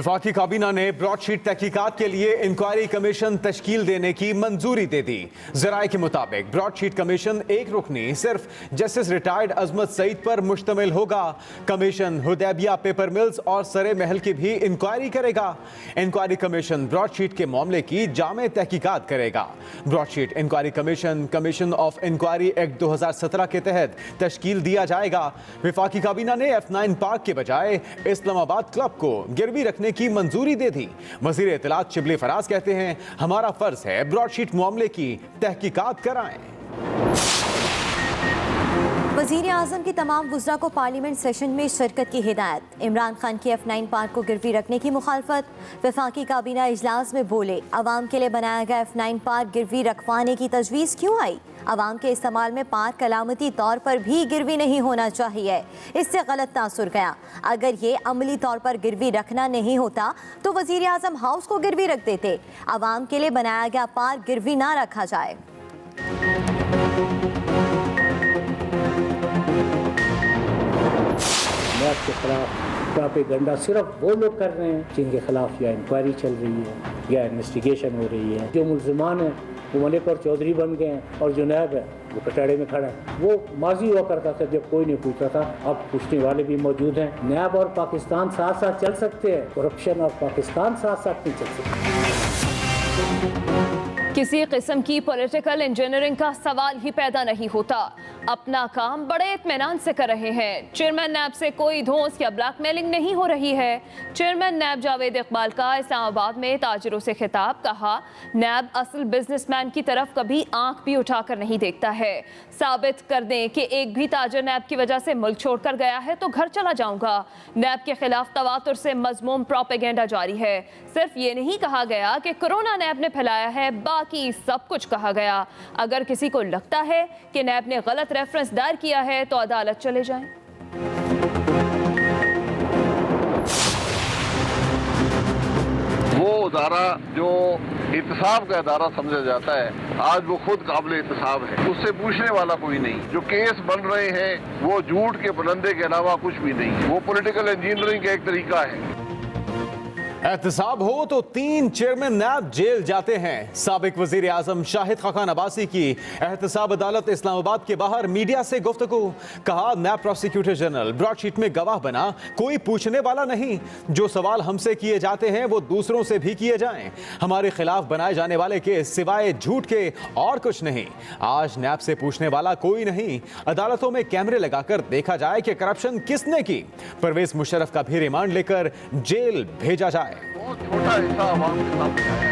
वफाकी काबीना ने ब्रॉडशीट तहकीकात के लिए इंक्वायरी कमीशन तश्कील देने की मंजूरी दे दी। जराये के मुताबिक ब्रॉडशीट कमीशन एक रुकनी सिर्फ जस्टिस रिटायर्ड अजमत सईद पर मुश्तमिल होगा। कमीशन हुदैबिया पेपर मिल्स और सरे महल की भी इंक्वायरी करेगा। इंक्वायरी कमीशन ब्रॉडशीट के मामले की जामे तहकीकात करेगा। Broadsheet inquiry commission commission of inquiry act 2017 के तहत तश्कील दिया जाएगा। वफाकी काबीना ने F9 पार्क के बजाय इस्लामाबाद क्लब को गिरवी रखने की मंजूरी दे दी। वजीर इत्तलात शिबली फराज कहते हैं, हमारा फर्ज है ब्रॉडशीट मामले की तहकीकात कराएं। वज़ीर आज़म की तमाम वुज़रा को पार्लियामेंट सेशन में शिरकत की हिदायत। इमरान खान की F9 पार्क को गिरवी रखने की मुखालफत। वफाकी काबीना इजलास में बोले, अवाम के लिए बनाया गया F9 पार्क गिरवी रखवाने की तजवीज़ क्यों आई? अवाम के इस्तेमाल में पार्क अलामती तौर पर भी गिरवी नहीं होना चाहिए, इससे गलत तासुर गया। अगर ये अमली तौर पर गिरवी रखना नहीं होता तो वज़ीर आज़म हाउस को गिरवी रख देते। अवाम के लिए बनाया गया पार्क गिरवी ना रखा जाए। नैब के खिलाफ प्रोपेगेंडा सिर्फ वो लोग कर रहे हैं जिनके खिलाफ या इंक्वायरी चल रही है या इन्वेस्टिगेशन हो रही है। जो मुल्ज़िमान हैं वो मलिक और चौधरी बन गए हैं और जो नैब है वो कटाड़े में खड़ा है। वो माजी हुआ करता था जब कोई नहीं पूछता था, अब पूछने वाले भी मौजूद हैं। नैब और पाकिस्तान साथ साथ चल सकते हैं, करप्शन और पाकिस्तान साथ साथ नहीं चल सकते। किसी किस्म की पॉलिटिकल इंजीनियरिंग का सवाल ही पैदा नहीं होता। अपना काम बड़े इत्मीनान से कर रहे हैं। चेयरमैन नैब से कोई धौंस या ब्लैकमेलिंग नहीं हो रही है। चेयरमैन नैब जावेद इकबाल का इस्लामाबाद में ताजिरों से खिताब। कहा, नैब असल बिजनेसमैन की तरफ कभी आंख भी उठाकर नहीं देखता है। साबित कर दें कि एक भी ताजिर नैब की वजह से मुल्क छोड़कर गया है तो घर चला जाऊंगा। नैब के खिलाफ तवातुर से मजमूम प्रोपेगेंडा जारी है। सिर्फ ये नहीं कहा गया कि कोरोना नैब ने फैलाया है, बाकी सब कुछ कहा गया। अगर किसी को लगता है कि नैब ने गलत रेफरेंस दायर किया है तो अदालत चले जाएं। वो अदारा जो एहतसाब का अदारा समझा जाता है, आज वो खुद काबिल एहतसाब है। उससे पूछने वाला कोई नहीं। जो केस बन रहे हैं वो झूठ के बुलंदे के अलावा कुछ भी नहीं। वो पॉलिटिकल इंजीनियरिंग का एक तरीका है। एहतसाब हो तो 3 चेयरमैन नैब जेल जाते हैं। साबिक वजीर आजम शाहिद खाकान अब्बासी की एहतसाब अदालत इस्लामाबाद के बाहर मीडिया से गुफ्तगू। कहा, नैब प्रोसिक्यूटर जनरल ब्रॉडशीट में गवाह बना, कोई पूछने वाला नहीं। जो सवाल हमसे किए जाते हैं वो दूसरों से भी किए जाएं। हमारे खिलाफ बनाए जाने वाले केस सिवाय झूठ के और कुछ नहीं। आज नैब से पूछने वाला कोई नहीं। अदालतों में कैमरे लगाकर देखा जाए कि करप्शन किसने की। परवेज मुशर्रफ का भी रिमांड लेकर जेल भेजा जाए। बहुत छोटा हिस्सा आवाम के सामने आया है।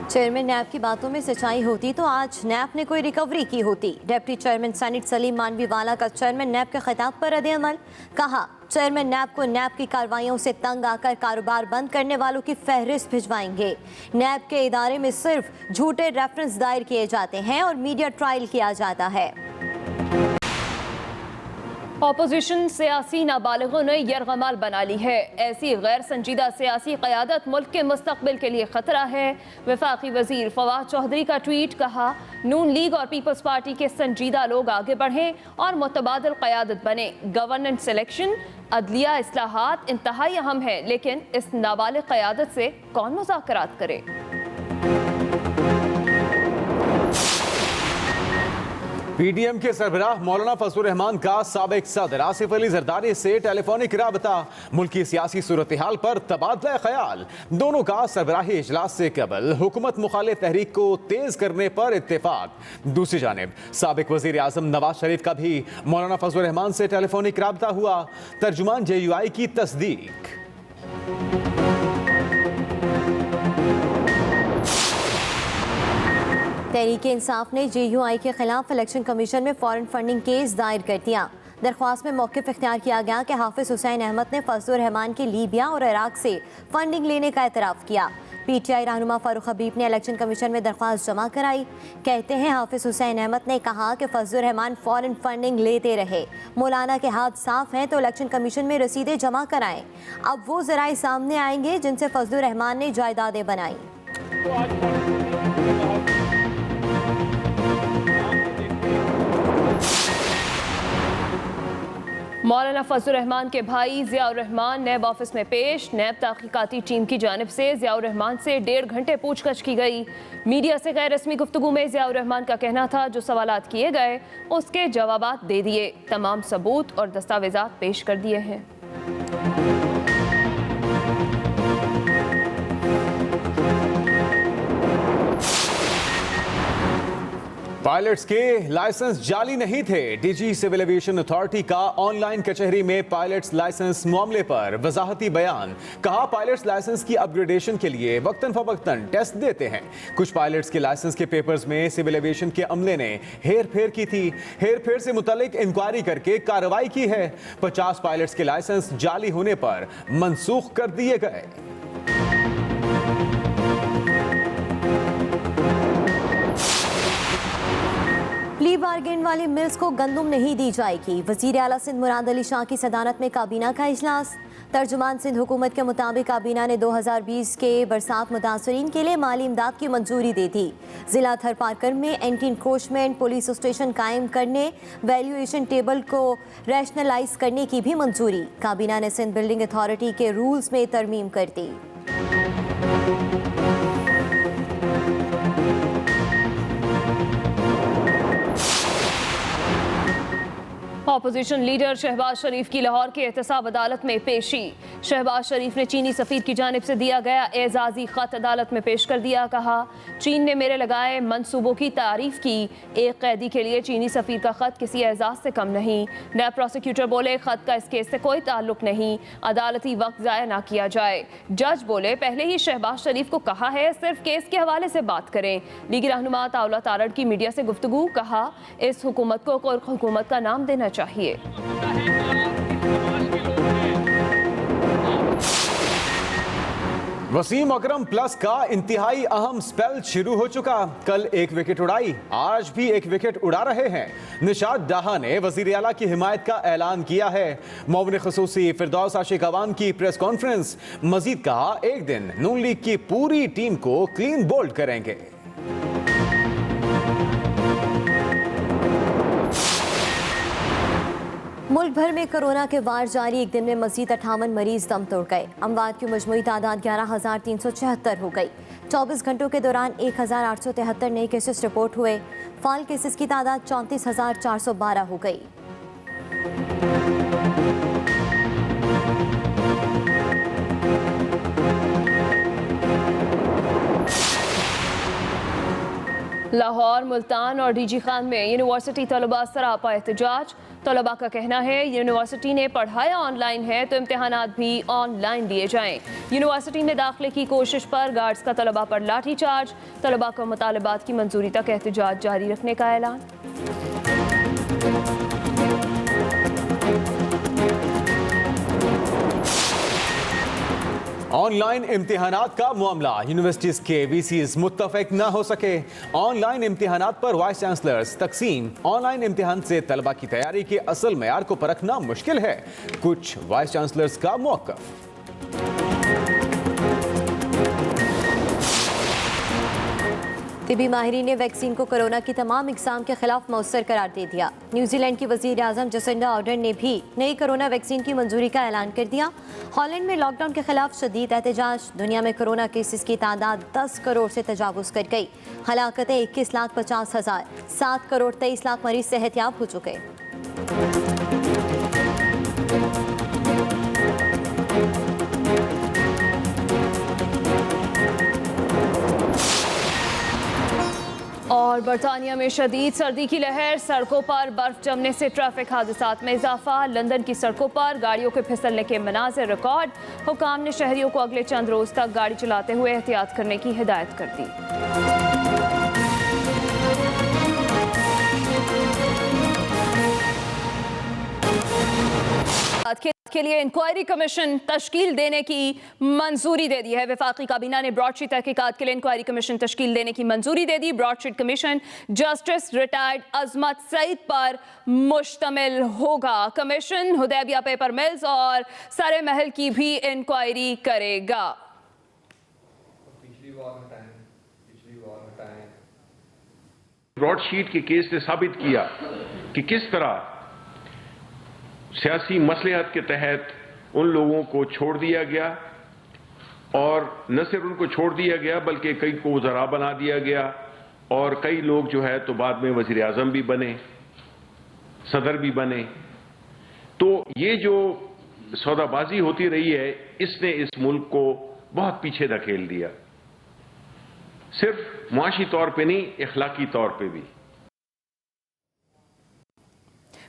चेयरमैन नैब की बातों में सच्चाई होती तो आज नैब ने कोई रिकवरी की होती। Deputy chairman senate Salim Mandviwalla का चेयरमैन नैब के खिताब पर रद्द-ए-अमल। कहा, चेयरमैन नैब को नैब की कार्रवाइयों से तंग आकर कारोबार बंद करने वालों की फहरिस्त भिजवाएंगे। नैब के इदारे में सिर्फ झूठे रेफरेंस दायर किए जाते हैं और मीडिया ट्रायल किया जाता है। ऑपोजिशन सियासी नाबालिगों ने यरगमाल बना ली है। ऐसी गैर संजीदा सियासी क़यादत मुल्क के मुस्तकबिल के लिए खतरा है। वफाकी वजीर फवाद चौधरी का ट्वीट। कहा, नून लीग और पीपल्स पार्टी के संजीदा लोग आगे बढ़ें और मुतबादिल क़यादत बने। गवर्नेंस सिलेक्शन, अदलिया इस्लाहात इंतहाई अहम है, लेकिन इस नाबालिग क़यादत से कौन मुज़ाकरात करे। पीडीएम के सरबराह मौलाना फजलुर रहमान का साबिक सदर आसिफ अली जरदारी से टेलीफोनिक राबता। मुल्की सियासी सूरत हाल पर तबादला ख्याल। दोनों का सरबराही इजलास से कबल हुकूमत मुखालिफ तहरीक को तेज करने पर इत्तेफाक। दूसरी जानिब साबिक वजीर आजम नवाज शरीफ का भी मौलाना फजलुर रहमान से टेलीफोनिक राबता हुआ। तर्जुमान JUI की तस्दीक। तहरीक इंसाफ ने JUI के खिलाफ इलेक्शन कमीशन में फॉरेन फंडिंग केस दायर कर दिया। दरख्वास्त में मौक़िफ़ इख्तियार किया गया कि हाफिज़ हुसैन अहमद ने फजलुर रहमान की लीबिया और इराक से फंडिंग लेने का एतराफ़ किया। PTI रहनुमा फारूक हबीब ने इलेक्शन कमीशन में दरख्वास्त जमा कराई। कहते हैं, हाफिज़ हुसैन अहमद ने कहा कि फजलुर रहमान फॉरेन फंडिंग लेते रहे। मौलाना के हाथ साफ हैं तो इलेक्शन कमीशन में रसीदें जमा कराएं। अब वो ज़राए सामने आएंगे जिनसे फजलुर रहमान ने जायदादें बनाई। मौलाना फजलुर रहमान के भाई ज़ियाउर रहमान नैब ऑफिस में पेश। नैब तहकीकाती टीम की जानिब से ज़ियाउर रहमान से 1.5 घंटे पूछताछ की गई। मीडिया से गैर रस्मी गुफ्तगू में ज़ियाउर रहमान का कहना था जो सवालात किए गए उसके जवाबात दे दिए, तमाम सबूत और दस्तावेजात पेश कर दिए हैं। पायलट्स के लाइसेंस जाली नहीं थे। डीजी सिविल एविएशन अथॉरिटी का ऑनलाइन कचहरी में पायलट्स लाइसेंस मामले पर वजाहती बयान। कहा पायलट्स लाइसेंस की अपग्रेडेशन के लिए वक्तन फवक्तन टेस्ट देते हैं। कुछ पायलट्स के लाइसेंस के पेपर्स में सिविल एविएशन के अमले ने हेरफेर की थी। हेरफेर से मुतालिक इंक्वायरी करके कार्रवाई की है। 50 पायलट्स के लाइसेंस जाली होने पर मनसूख कर दिए गए। प्ली बार्गेन वाली मिल्स को गंदुम नहीं दी जाएगी। वजीर आला सिंध मुराद अली शाह की सदारत में काबीना का इजलास। तर्जुमान सिंध हुकूमत के मुताबिक काबीना ने 2020 के बरसात मुतासरीन के लिए माली इमदाद की मंजूरी दे दी। जिला थरपारकर में एंटी इंक्रोचमेंट पुलिस स्टेशन कायम करने, वैल्यूएशन टेबल को रैशनलाइज करने की भी मंजूरी। काबीना ने सिंध बिल्डिंग अथॉरिटी के रूल्स में तरमीम कर दी। ऑपोजिशन लीडर शहबाज शरीफ की लाहौर की एहतसाब अदालत में पेशी। शहबाज शरीफ ने चीनी सफीर की जानिब से दिया गया एजाजी खत अदालत में पेश कर दिया। कहा चीन ने मेरे लगाए मंसूबों की तारीफ की। एक कैदी के लिए चीनी सफीर का खत किसी एजाज से कम नहीं। नैब प्रोसिक्यूटर बोले खत का इस केस से कोई ताल्लुक नहीं, अदालती वक्त ज़ाया ना किया जाए। जज बोले पहले ही शहबाज शरीफ को कहा है सिर्फ केस के हवाले से बात करें। लीगी रहनुमा ताउला तारड़ की मीडिया से गुफ्तगू। कहा इस हुकूमत को कोई हुकूमत का नाम देना चाहिए। वसीम अकरम प्लस का इंतहाई अहम स्पेल शुरू हो चुका। कल एक विकेट उड़ाई, आज भी एक विकेट उड़ा रहे हैं। निशात डाहा ने वजीर आला की हिमायत का ऐलान किया है। मुअव्विन खुसूसी फिरदौस आशिक अवान की प्रेस कॉन्फ्रेंस। मजीद कहा एक दिन नून लीग की पूरी टीम को क्लीन बोल्ड करेंगे। मुल्क भर में कोरोना के वार जारी। एक दिन में मजीद 58 मरीज दम तोड़ गए। अमवात की मजमूई तादाद 11,376 हो गई। 24 घंटों के दौरान 1,873 नए केसेस रिपोर्ट हुए। फाल केसेस की तादाद 34,412 हो गई। लाहौर, मुल्तान और डीजी खान में यूनिवर्सिटी तलबा सरापा एहतजाज। तलबा का कहना है यूनिवर्सिटी ने पढ़ाया ऑनलाइन है तो इम्तिहानात भी ऑनलाइन लिए जाएं। यूनिवर्सिटी में दाखिले की कोशिश पर गार्ड्स का तलबा पर लाठी चार्ज। तलबा को मुतालबात की मंजूरी तक एहतजाज जारी रखने का ऐलान। ऑनलाइन इम्तिहानात का मामला, यूनिवर्सिटीज के वीसीज मुत्तफिक न हो सके। ऑनलाइन इम्तिहानात पर वाइस चांसलर्स तकसीम। ऑनलाइन इम्तिहान से तलबा की तैयारी के असल मेयार को परखना मुश्किल है, कुछ वाइस चांसलर्स का मौक़िफ़। तिबी माहिरीन ने वैक्सीन को कोरोना की तमाम इकसाम के खिलाफ मौसर करार दे दिया। न्यूजीलैंड की वज़ीर आज़म जसिंडा आर्डर्न ने भी नई कोरोना वैक्सीन की मंजूरी का ऐलान कर दिया। हॉलैंड में लॉकडाउन के खिलाफ शदीद एहतजाज। दुनिया में कोरोना केसेस की तादाद 10 करोड़ से तजावुज़ कर गई। हलाकतें 21,50,000। 7 करोड़ 23 लाख मरीज सेहतियाब हो चुके। और बरतानिया में शदीद सर्दी की लहर। सड़कों पर बर्फ जमने से ट्रैफिक हादसात में इजाफा। लंदन की सड़कों पर गाड़ियों के फिसलने के मनाज़िर रिकॉर्ड। हुकाम ने शहरियों को अगले चंद रोज तक गाड़ी चलाते हुए एहतियात करने की हिदायत कर दी। के लिए इंक्वायरी कमीशन तश्कील देने की मंजूरी दे दी है। वफाकी काबीना ने ब्रॉडशीट तहकीकात के लिए इंक्वायरी कमीशन तश्कील देने की मंजूरी दे दी। ब्रॉडशीट कमीशन जस्टिस रिटायर्ड अजमत सईद पर मुश्तमिल होगा। कमीशन हुदैबिया पेपर मिल्स और सरे महल की भी इंक्वायरी करेगा। ब्रॉडशीट के केस ने साबित किया कि किस तरह सियासी मसलहत के तहत उन लोगों को छोड़ दिया गया, और न सिर्फ उनको छोड़ दिया गया बल्कि कई को वज़रा बना दिया गया, और कई लोग जो है तो बाद में वज़ीर आज़म भी बने, सदर भी बने। तो ये जो सौदाबाजी होती रही है, इसने इस मुल्क को बहुत पीछे धकेल दिया, सिर्फ मुआशी तौर पे नहीं, इखलाकी तौर पे भी।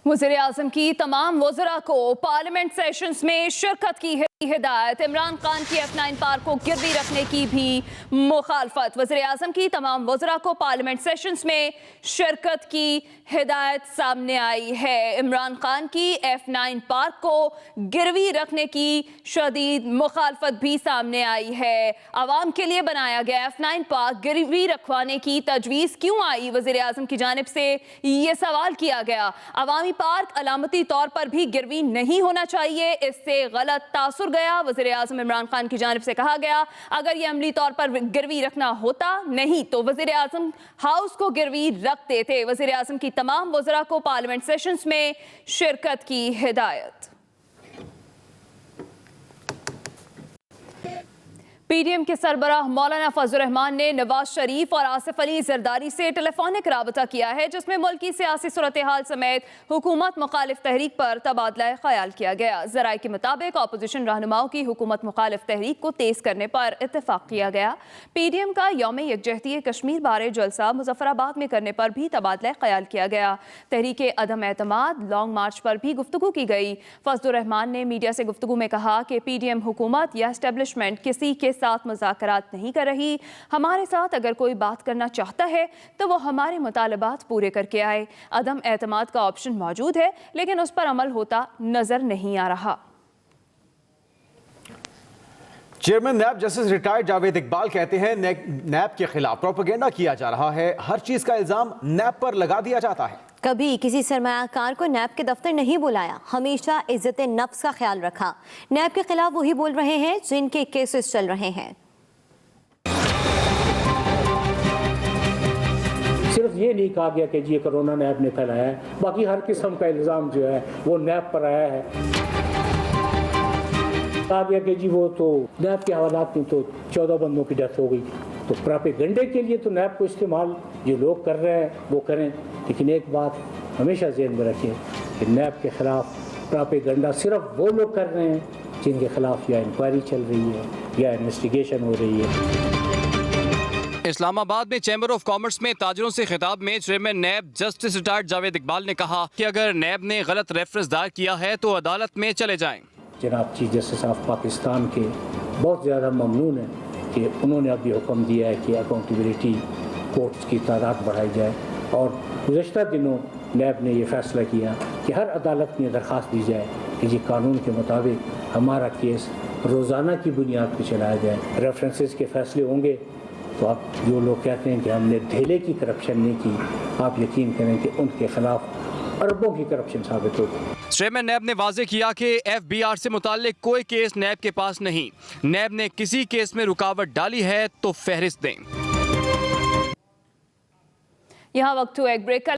वज़ीर आज़म की तमाम वज़रा को पार्लियामेंट सेशंस में शिरकत की हिदायत। इमरान खान की F9 पार्क को गिरवी रखने की भी मुखालफत। वज़ीर आज़म की तमाम वज़रा को पार्लियामेंट सेशंस में शिरकत की हिदायत सामने आई है। इमरान खान की F9 पार्क को गिरवी रखने की शदीद मुखालफत भी सामने आई है। आवाम के लिए बनाया गया F9 पार्क गिरवी रखवाने की तजवीज़ क्यों आई? वज़ीर आज़म की जानिब से ये सवाल किया गया। अवामी पार्क अलामती तौर पर भी गिरवी नहीं होना चाहिए, इससे गलत तासुर गया। वज़ीर आज़म इमरान खान की जानिब से कहा गया, अगर ये अमली तौर पर गिरवी रखना होता, नहीं तो वज़ीर आज़म हाउस को गिरवी रख देते। वज़ीर आज़म की तमाम वज़रा को पार्लियामेंट सेशंस में शिरकत की हिदायत। पीडीएम के सरबराह मौलाना फजलुर रहमान ने नवाज शरीफ और आसिफ अली जरदारी से टेलीफोनिक राबता किया है, जिसमें मुल्क की सियासी सूरत हाल समेत हुकूमत मुखालिफ तहरीक पर तबादला ख्याल किया गया। ज़राए के मुताबिक अपोजिशन रहनुमाओं की हुकूमत मुखालिफ तहरीक को तेज़ करने पर इत्तेफाक किया गया। पीडीएम का यौम यकजहती कश्मीर बारे जलसा मुजफ्फराबाद में करने पर भी तबादला ख्याल किया गया। तहरीक अदम एतमाद लॉन्ग मार्च पर भी गुफ्तगू की गई। फजलुर रहमान ने मीडिया से गुफ्तगू में कहा कि पीडीएम हुकूमत या एस्टेब्लिशमेंट किसी के साथ मुज़ाकरात नहीं कर रही। हमारे साथ अगर कोई बात करना चाहता है तो वो हमारे मुतालबात पूरे करके आए। अदम एतमाद का ऑप्शन मौजूद है, लेकिन उस पर अमल होता नजर नहीं आ रहा। Chairman NAB justice retired Javed Iqbal कहते हैं नैब के खिलाफ प्रोपेगेंडा किया जा रहा है, हर चीज का इल्जाम नैब पर लगा दिया जाता है। कभी किसी सरमायाकार को नैब के दफ्तर नहीं बुलाया, हमेशा इज्जत नफ्स का ख्याल रखा। नैब के खिलाफ वही बोल रहे हैं जिनके केसेस चल रहे हैं। सिर्फ ये नहीं कहा गया कि जी कोरोना नैब ने फैलाया है, बाकी हर किस्म का इल्ज़ाम जो है वो नैब पर आया है। कहा गया कि जी वो तो नैब के हवालात में तो 14 बंदों की डेथ हो गई, तो प्रोपेगेंडे के लिए तो नैब को इस्तेमाल जो लोग कर रहे हैं वो करें, लेकिन एक बात हमेशा ज़हन में रखें कि नैब के ख़िलाफ़ प्रोपेगेंडा सिर्फ वो लोग कर रहे हैं जिनके ख़िलाफ़ या इंक्वायरी चल रही है या इन्वेस्टिगेशन हो रही है। इस्लामाबाद में चैम्बर ऑफ कॉमर्स में ताजरों से खिताब में chairman NAB justice retired Javed Iqbal ने कहा कि अगर नैब ने गलत रेफरेंस दायर किया है तो अदालत में चले जाएं। जनाब चीफ जस्टिस ऑफ पाकिस्तान के बहुत ज़्यादा ममनून है कि उन्होंने अब ये हुक्म दिया है कि अकाउंटेबिलिटी कोर्ट्स की तादाद बढ़ाई जाए, और गुज़श्ता दिनों नैब ने यह फैसला किया कि हर अदालत में दरख्वास्त दी जाए कि जी कानून के मुताबिक हमारा केस रोज़ाना की बुनियाद पर चलाया जाए। रेफरेंसेस के फैसले होंगे तो आप जो लोग कहते हैं कि हमने धेले की करप्शन नहीं की, आप यकीन करें कि उनके खिलाफ अरबों की करप्शन साबित होगी। चेयरमैन नैब ने वाजे किया कि FBR से मुताल्लिक कोई केस नैब के पास नहीं। नैब ने किसी केस में रुकावट डाली है तो फहरिस्त दें। यहाँ वक्त हुआ एक ब्रेक का।